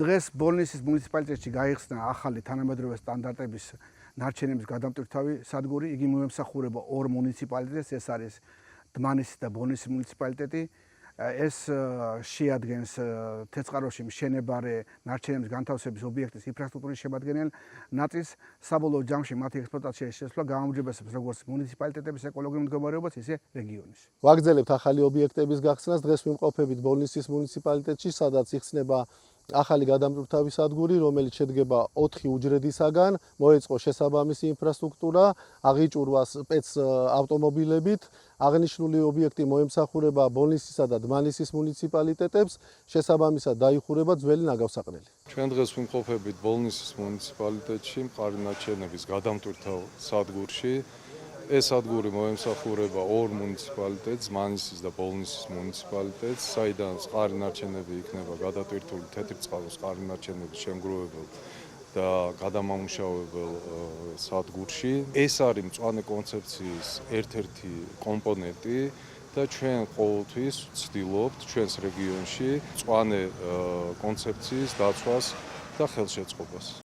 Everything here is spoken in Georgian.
დღეს ბოლნისის მუნიციპალიტეტში გაიხსნა ახალი თანამედროვე სტანდარტების ნარჩენების გადამტვირთვავი სადგური. იგი მიემსახურება ორ მუნიციპალიტეტს, ეს არის დმანისის და ბოლნისის მუნიციპალიტეტი. ეს შეადგენს თეცხაროში მშენებარე ნარჩენების განთავსების ობიექტის ინფრასტრუქტურის შემადგენელ ნაწილს. საბოლოო ჯამში მათი ექსპლუატაციის შესვლა გააუმჯობესებს როგორც მუნიციპალიტეტების ეკოლოგიურ მდგომარეობას, ისე რეგიონის. ვაგრძელებთ ახალი ობიექტების გახსნას. დღეს ვიმყოფებით ბოლნისის მუნიციპალიტეტში, სადაც იხსნება ახალი გადამტვირთვავი სადგური, რომელიც შედგება 4 უჯრედისაგან, მოეწყო შესაბამისი ინფრასტრუქტურა, აღიჭურვა სპეც ავტომობილებით. აღნიშნული ობიექტი მოემსახურება ბოლნისისა და დმანისის მუნიციპალიტეტებს, შესაბამისად დაიხურება ძველი ნაგავსაყრელი. ჩვენ დღეს ვიმყოფებით ბოლნისის მუნიციპალიტეტში, მყარი ნარჩენების გადამტვირთვავ სადგურში. ეს სადგური მოემსახურება ორ მუნიციპალიტეტს, დმანისის და ბოლნისის მუნიციპალიტეტს, საიდან მყარი ნარჩენები იქნება გადატვირთული თეთრწყაროს მყარი ნარჩენების შემგროვებელ და გადამამუშავებელ სადგურში. ეს არის მწვანე კონცეფციის ერთ-ერთი კომპონენტი და ჩვენ ყოველთვის ვცდილობთ ჩვენს რეგიონში მწვანე კონცეფციის დაცვას და ხელშეწყობას.